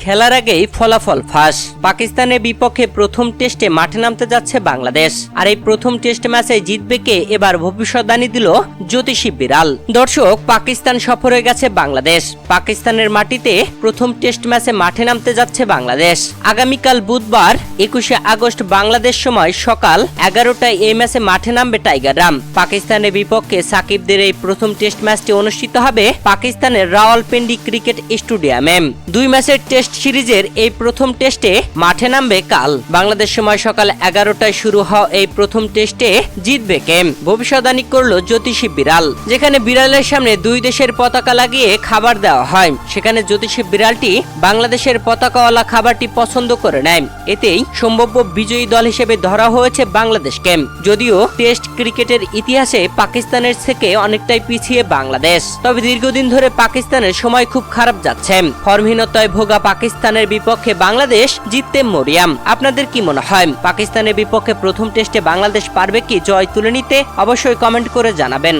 খেলার আগেই ফলাফল ফাঁস। পাকিস্তানের বিপক্ষে প্রথম টেস্টে মাঠে নামতে যাচ্ছে বাংলাদেশ। আর এই প্রথম টেস্ট ম্যাচে জিতবে কে, এবার ভবিষ্যদ্বাণী দিল জ্যোতিষী বিড়াল। দর্শক, পাকিস্তান সফর হয়ে গেছে বাংলাদেশ। পাকিস্তানের মাটিতে প্রথম টেস্ট ম্যাচে মাঠে নামতে যাচ্ছে বাংলাদেশ। আগামীকাল বুধবার 21শে আগস্ট বাংলাদেশ সময় সকাল 11টায় এই ম্যাচে মাঠে নামবে টাইগাররা। পাকিস্তানের বিপক্ষে সাকিবদের এই প্রথম টেস্ট ম্যাচটি অনুষ্ঠিত হবে পাকিস্তানের রাওয়ালপিন্ডি ক্রিকেট স্টেডিয়ামে। 2 ম্যাচের টেস্ট সিরিজের এই প্রথম টেস্টে মাঠে নামবে কাল। বাংলাদেশ সময় সকাল 11টায় শুরু হওয়া এই প্রথম টেস্টে জিতবে কে, ভবিষ্যদ্বাণী করলো জ্যোতিষী বিড়াল। যেখানে বিড়ালের সামনে 2 দেশের পতাকা লাগিয়ে খাবার দেওয়া হয়, সেখানে জ্যোতিষী বিড়ালটি বাংলাদেশের পতাকাওয়ালা খাবারটি পছন্দ করে নেয়। এতেই সম্ভাব্য বিজয়ী দল হিসেবে ধরা হয়েছে বাংলাদেশকে। যদিও টেস্ট ক্রিকেটের ইতিহাসে পাকিস্তানের থেকে অনেকটাই পিছিয়ে বাংলাদেশ, তবে দীর্ঘদিন ধরে পাকিস্তানের সময় খুব খারাপ যাচ্ছে। ফর্মহীনতায় ভোগা পাকিস্তানের বিপক্ষে বাংলাদেশ জিততে মরিয়াম। আপনাদের কি মনে হয়, পাকিস্তানের বিপক্ষে প্রথম টেস্টে বাংলাদেশ পারবে কি জয় তুলে নিতে? অবশ্যই কমেন্ট করে জানাবেন।